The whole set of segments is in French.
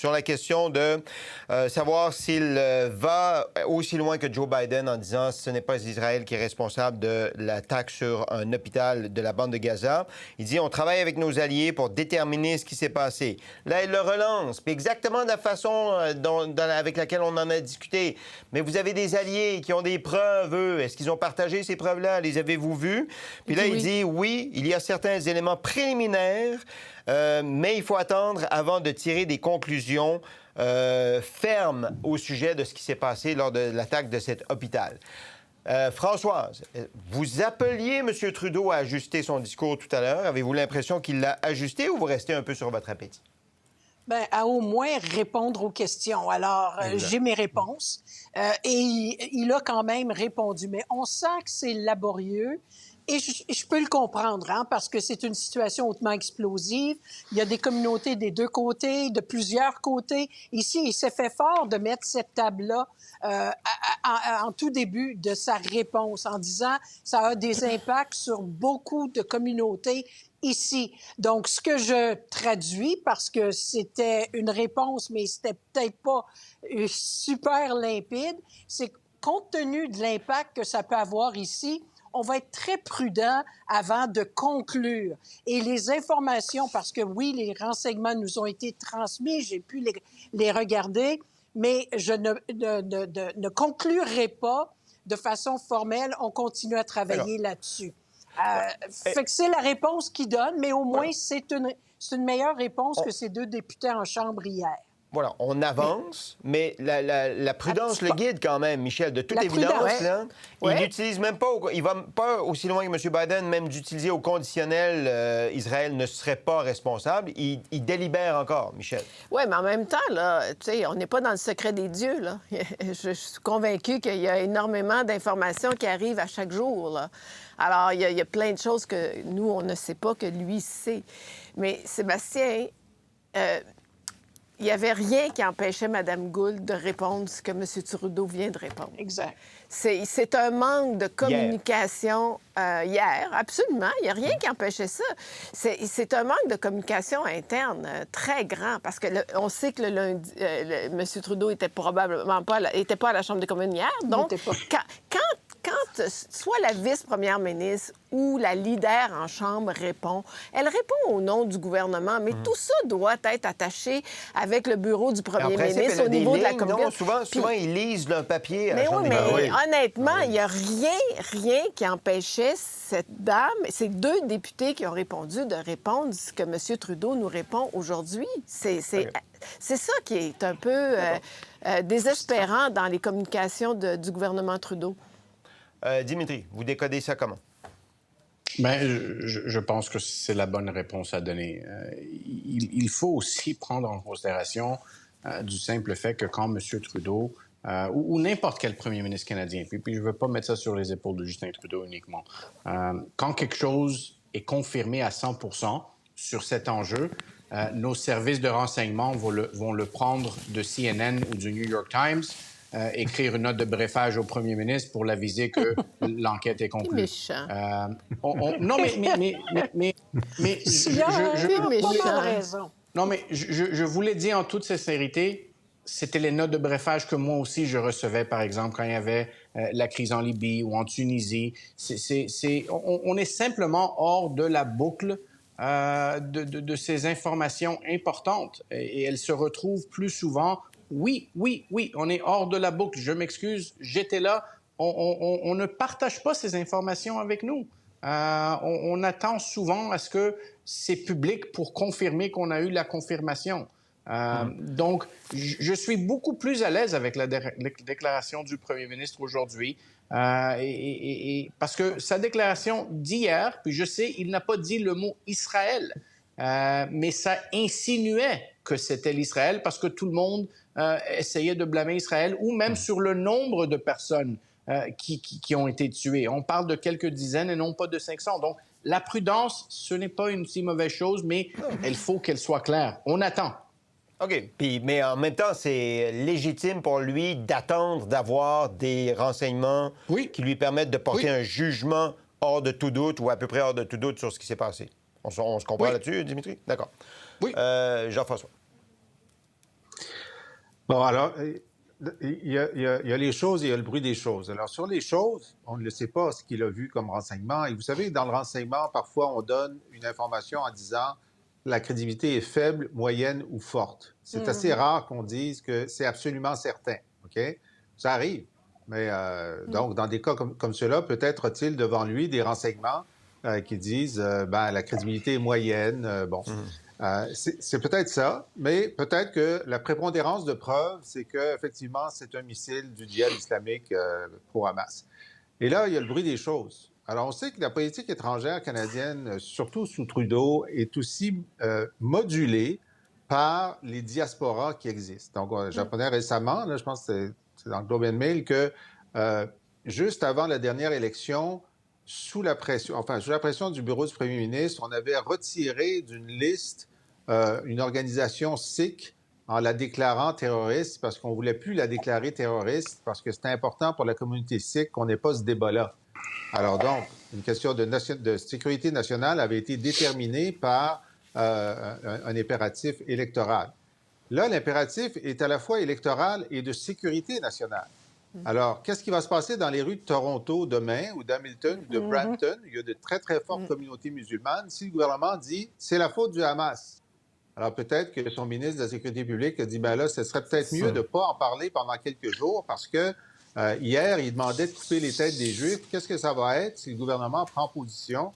sur la question de savoir s'il va aussi loin que Joe Biden en disant que ce n'est pas Israël qui est responsable de l'attaque sur un hôpital de la bande de Gaza. Il dit, on travaille avec nos alliés pour déterminer ce qui s'est passé. Là, il le relance, puis exactement de la façon avec laquelle on en a discuté. Mais vous avez des alliés qui ont des preuves, eux. Est-ce qu'ils ont partagé ces preuves-là? Les avez-vous vues? Puis là, il dit, oui, il y a certains éléments préliminaires, mais il faut attendre avant de tirer des conclusions fermes au sujet de ce qui s'est passé lors de l'attaque de cet hôpital. Françoise, vous appeliez M. Trudeau à ajuster son discours tout à l'heure. Avez-vous l'impression qu'il l'a ajusté ou vous restez un peu sur votre appétit? Bien, à au moins répondre aux questions. Alors, j'ai mes réponses et il a quand même répondu. Mais on sent que c'est laborieux. Et je peux le comprendre, hein, parce que c'est une situation hautement explosive. Il y a des communautés des deux côtés, de plusieurs côtés. Ici, il s'est fait fort de mettre cette table-là en tout début de sa réponse, en disant ça a des impacts sur beaucoup de communautés ici. Donc, ce que je traduis, parce que c'était une réponse, mais c'était peut-être pas super limpide, c'est que compte tenu de l'impact que ça peut avoir ici, on va être très prudent avant de conclure. Et les informations, parce que oui, les renseignements nous ont été transmis, j'ai pu les regarder, mais je ne conclurai pas de façon formelle. On continue à travailler là-dessus. Fait que c'est la réponse qu'il donne, mais au moins, c'est une meilleure réponse que ces deux députés en Chambre hier. Voilà, on avance, mais la prudence le guide quand même, Michel, de toute évidence. Là, il n'utilise même pas, il va pas aussi loin que M. Biden, même d'utiliser au conditionnel Israël ne serait pas responsable. Il délibère encore, Michel. Oui, mais en même temps, là, tu sais, on n'est pas dans le secret des dieux, là. Je suis convaincue qu'il y a énormément d'informations qui arrivent à chaque jour, là. Alors, il y a plein de choses que nous, on ne sait pas, que lui sait. Mais Sébastien, il n'y avait rien qui empêchait Mme Gould de répondre ce que M. Trudeau vient de répondre. Exact. C'est un manque de communication hier, absolument. Il n'y a rien qui empêchait ça. C'est un manque de communication interne très grand, parce que on sait que le lundi, M. Trudeau était probablement pas à la Chambre des communes hier. Donc, quand soit la vice-première ministre ou la leader en Chambre répond, elle répond au nom du gouvernement, mais tout ça doit être attaché avec le bureau du premier ministre au niveau de la communication. Souvent, ils lisent le papier à la Chambre des communes. Mais honnêtement, il n'y a rien qui empêchait cette dame, ces deux députés qui ont répondu, de répondre ce que M. Trudeau nous répond aujourd'hui. C'est ça qui est un peu désespérant dans les communications du gouvernement Trudeau. Dimitri, vous décodez ça comment? Bien, je pense que c'est la bonne réponse à donner. Il faut aussi prendre en considération du simple fait que quand M. Trudeau ou n'importe quel premier ministre canadien, puis je ne veux pas mettre ça sur les épaules de Justin Trudeau uniquement, quand quelque chose est confirmé à 100% sur cet enjeu, nos services de renseignement vont le prendre de CNN ou du New York Times, écrire une note de brefage au premier ministre pour l'aviser que l'enquête est conclue. C'est méchant. Non, mais je vous l'ai dit en toute sincérité, c'était les notes de brefage que moi aussi je recevais, par exemple, quand il y avait la crise en Libye ou en Tunisie. On est simplement hors de la boucle de ces informations importantes et elles se retrouvent plus souvent. Oui, on est hors de la boucle. Je m'excuse, j'étais là. On ne partage pas ces informations avec nous. On attend souvent à ce que c'est public pour confirmer qu'on a eu la confirmation. Donc, je suis beaucoup plus à l'aise avec la déclaration du premier ministre aujourd'hui. Parce que sa déclaration d'hier, puis je sais, il n'a pas dit le mot Israël, mais ça insinuait que c'était l'Israël parce que tout le monde essayait de blâmer Israël ou même sur le nombre de personnes qui ont été tuées. On parle de quelques dizaines et non pas de 500. Donc, la prudence, ce n'est pas une si mauvaise chose, mais il faut qu'elle soit claire. On attend. OK. Mais en même temps, c'est légitime pour lui d'attendre d'avoir des renseignements qui lui permettent de porter un jugement hors de tout doute ou à peu près hors de tout doute sur ce qui s'est passé. On se comprend là-dessus, Dimitri? D'accord. Oui. Jean-François. Bon, alors, il y a les choses et il y a le bruit des choses. Alors, sur les choses, on ne sait pas ce qu'il a vu comme renseignement. Et vous savez, dans le renseignement, parfois, on donne une information en disant la crédibilité est faible, moyenne ou forte. C'est assez rare qu'on dise que c'est absolument certain. OK? Ça arrive. Mais donc, dans des cas comme ceux-là, peut-être a-t-il devant lui des renseignements qui disent ben, la crédibilité est moyenne. Bon. C'est peut-être ça, mais peut-être que la prépondérance de preuves, c'est qu'effectivement, c'est un missile du djihad islamique pour Hamas. Et là, il y a le bruit des choses. Alors, on sait que la politique étrangère canadienne, surtout sous Trudeau, est aussi modulée par les diasporas qui existent. Donc, j'apprenais récemment, là, je pense que c'est dans le Globe and Mail, que juste avant la dernière élection, sous la pression du bureau du premier ministre, on avait retiré d'une liste une organisation sikh en la déclarant terroriste parce qu'on ne voulait plus la déclarer terroriste parce que c'était important pour la communauté sikh qu'on n'ait pas ce débat-là. Alors donc, une question de sécurité nationale avait été déterminée par un impératif électoral. Là, l'impératif est à la fois électoral et de sécurité nationale. Alors, qu'est-ce qui va se passer dans les rues de Toronto demain ou d'Hamilton ou de Brampton? Il y a de très, très fortes communautés musulmanes. Si le gouvernement dit « c'est la faute du Hamas », alors peut-être que son ministre de la Sécurité publique a dit « ben là, ce serait peut-être mieux de ne pas en parler pendant quelques jours parce que hier, il demandait de couper les têtes des Juifs. Qu'est-ce que ça va être si le gouvernement prend position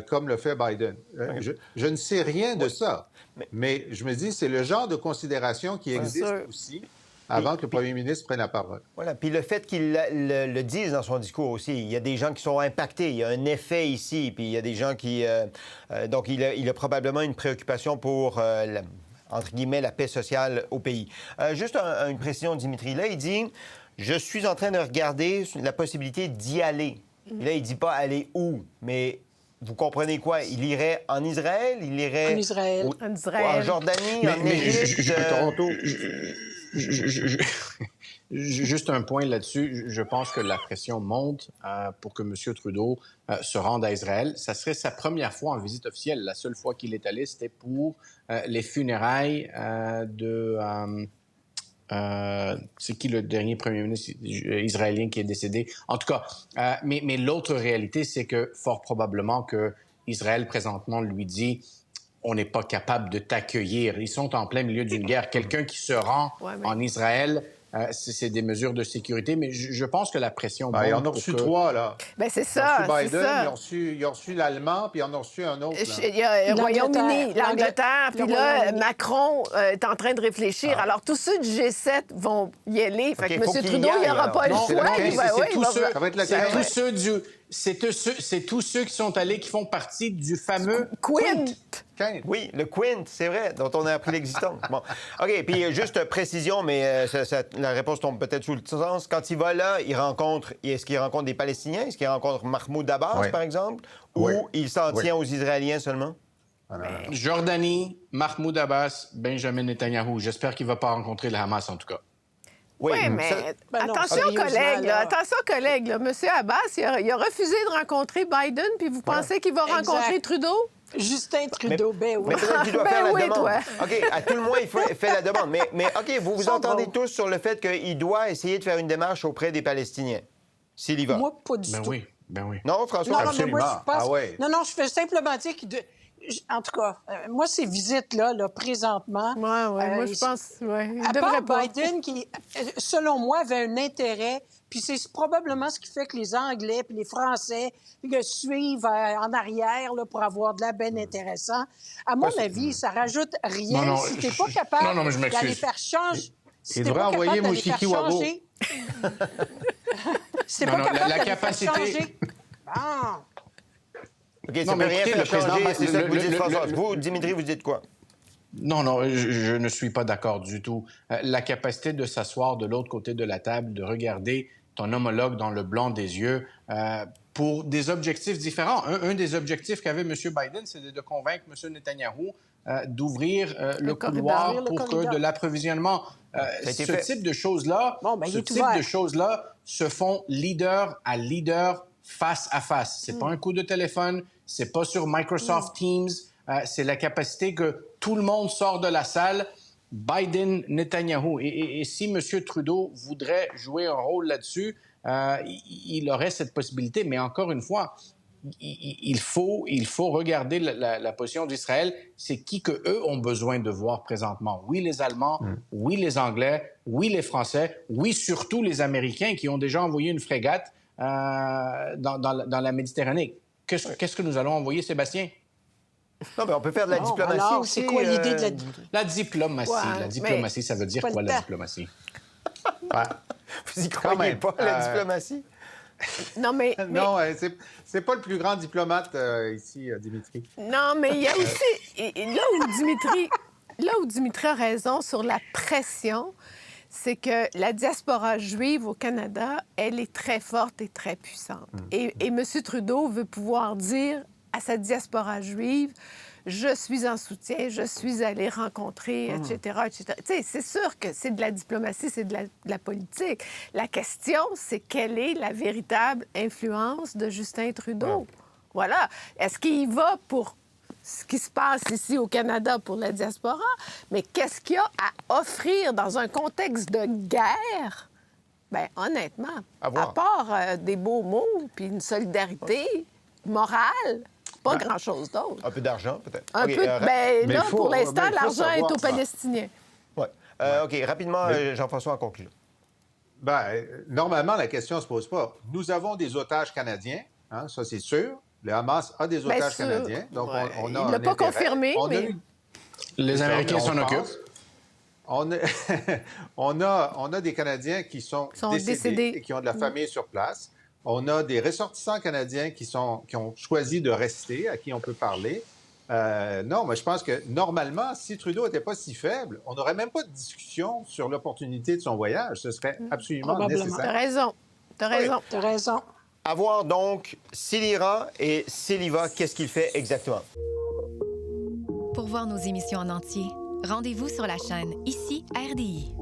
comme le fait Biden? » Je ne sais rien de ça, mais je me dis c'est le genre de considération qui existe aussi avant que le premier ministre prenne la parole. Voilà. Puis le fait qu'il le dise dans son discours aussi, il y a des gens qui sont impactés, il y a un effet ici, puis il y a des gens qui... donc, il a probablement une préoccupation pour, entre guillemets, la paix sociale au pays. Juste une précision, Dimitri. Là, il dit, je suis en train de regarder la possibilité d'y aller. Et là, il ne dit pas aller où, mais... Vous comprenez quoi? Il irait en Israël? Il irait... En Israël. En Jordanie? En Égypte? Toronto... Juste un point là-dessus. Je pense que la pression monte pour que M. Trudeau se rende à Israël. Ça serait sa première fois en visite officielle. La seule fois qu'il est allé, c'était pour les funérailles de... c'est qui le dernier premier ministre israélien qui est décédé? En tout cas, mais l'autre réalité, c'est que fort probablement que Israël présentement lui dit on n'est pas capable de t'accueillir. Ils sont en plein milieu d'une guerre. Quelqu'un qui se rend en Israël, c'est des mesures de sécurité, mais je pense que la pression... ils en ont reçu 3, là. Bien, c'est ça, ils ont reçu Biden, ça. Ils ont reçu l'Allemand, puis ils en ont reçu un autre. Là. Il y a le Royaume-Uni, l'Angleterre, puis là, Macron est en train de réfléchir. Alors, tous ceux du G7 vont y aller. Fait que M. Trudeau, il n'aura pas le choix. C'est tous ceux qui sont allés, qui font partie du fameux Quint. Oui, le Quint, c'est vrai, dont on a appris l'existence. Bon. OK, puis juste précision, mais la réponse tombe peut-être sous le sens. Quand il va là, est-ce qu'il rencontre des Palestiniens? Est-ce qu'il rencontre Mahmoud Abbas, par exemple? Ou il s'en tient aux Israéliens seulement? Jordanie, Mahmoud Abbas, Benjamin Netanyahou. J'espère qu'il ne va pas rencontrer le Hamas, en tout cas. Oui, mais attention, collègues. M. Abbas, il a refusé de rencontrer Biden, puis vous pensez qu'il va rencontrer Trudeau? Justin Trudeau, Mais peut-être qu'il doit faire la demande. Toi. OK, à tout le moins, il fait la demande. Mais OK, vous entendez tous sur le fait qu'il doit essayer de faire une démarche auprès des Palestiniens, s'il y va. Moi, pas du tout. Ben oui. Non, François? Absolument. Non, je fais simplement dire qu'il... En tout cas, moi, ces visites-là, présentement... moi, je pense... à part Biden, qui, selon moi, avait un intérêt, puis c'est probablement ce qui fait que les Anglais puis les Français suivent en arrière là, pour avoir de l'air bien intéressant. À mon avis, ça rajoute rien si tu n'es pas capable d'aller faire changer... Il devrait envoyer Mouchiki Wabo. C'est pas capable la capacité... OK, ça ne peut rien faire changer, c'est ça que vous dites, François. Vous, Dimitri, vous dites quoi? Non, je ne suis pas d'accord du tout. La capacité de s'asseoir de l'autre côté de la table, de regarder ton homologue dans le blanc des yeux pour des objectifs différents. Un des objectifs qu'avait M. Biden, c'est de convaincre M. Netanyahou d'ouvrir le couloir pour que de l'approvisionnement... ce type de choses-là, se font leader à leader, face à face. C'est pas un coup de téléphone, c'est pas sur Microsoft Teams, c'est la capacité que tout le monde sort de la salle. Biden-Netanyahou. Et si M. Trudeau voudrait jouer un rôle là-dessus, il aurait cette possibilité. Mais encore une fois, il faut regarder la position d'Israël. C'est qui que eux ont besoin de voir présentement. Oui, les Allemands, oui, les Anglais, oui, les Français, oui, surtout les Américains qui ont déjà envoyé une frégate dans la Méditerranée. Qu'est-ce que nous allons envoyer, Sébastien? Non, mais on peut faire de la diplomatie alors, aussi. c'est quoi l'idée de la... La diplomatie. Ouais, La diplomatie, ça veut dire pas quoi, le la temps. diplomatie? Vous y Quand croyez même. pas, la diplomatie? Non, mais Non, c'est pas le plus grand diplomate ici, Dimitri. non, mais il y a aussi et là où Dimitri a raison sur la pression, c'est que la diaspora juive au Canada, elle est très forte et très puissante. Et M. Trudeau veut pouvoir dire à sa diaspora juive, je suis en soutien, je suis allé rencontrer, etc., etc. Tu sais, c'est sûr que c'est de la diplomatie, c'est de la politique. La question, c'est quelle est la véritable influence de Justin Trudeau? Voilà. Est-ce qu'il va pour ce qui se passe ici au Canada pour la diaspora, mais qu'est-ce qu'il y a à offrir dans un contexte de guerre? Bien, honnêtement, À voir. à part des beaux mots puis une solidarité morale, pas grand-chose d'autre. Un peu d'argent, peut-être. Un OK, peu. Ben, mais là, il faut- pour l'instant, mais il faut l'argent est savoir aux ça. Palestiniens. ouais. OK, rapidement, Jean-François, en conclusion. Ben, normalement, la question ne se pose pas. Nous avons des otages canadiens, hein, ça c'est sûr. Le Hamas a des Bien otages sûr. canadiens, donc Ouais. on a Il un l'a pas intérêt. confirmé, On a mais- eu- Les Américains on s'en pense. occupent. On a des Canadiens qui sont décédés et qui ont de la famille sur place. On a des ressortissants canadiens qui ont choisi de rester, à qui on peut parler. Non, mais je pense que normalement, si Trudeau n'était pas si faible, on n'aurait même pas de discussion sur l'opportunité de son voyage. Ce serait absolument Probablement. T'as nécessaire. raison. T'as raison. T'as raison. À voir donc s'il ira et s'il y va, qu'est-ce qu'il fait exactement. Pour voir nos émissions en entier, rendez-vous sur la chaîne Ici RDI.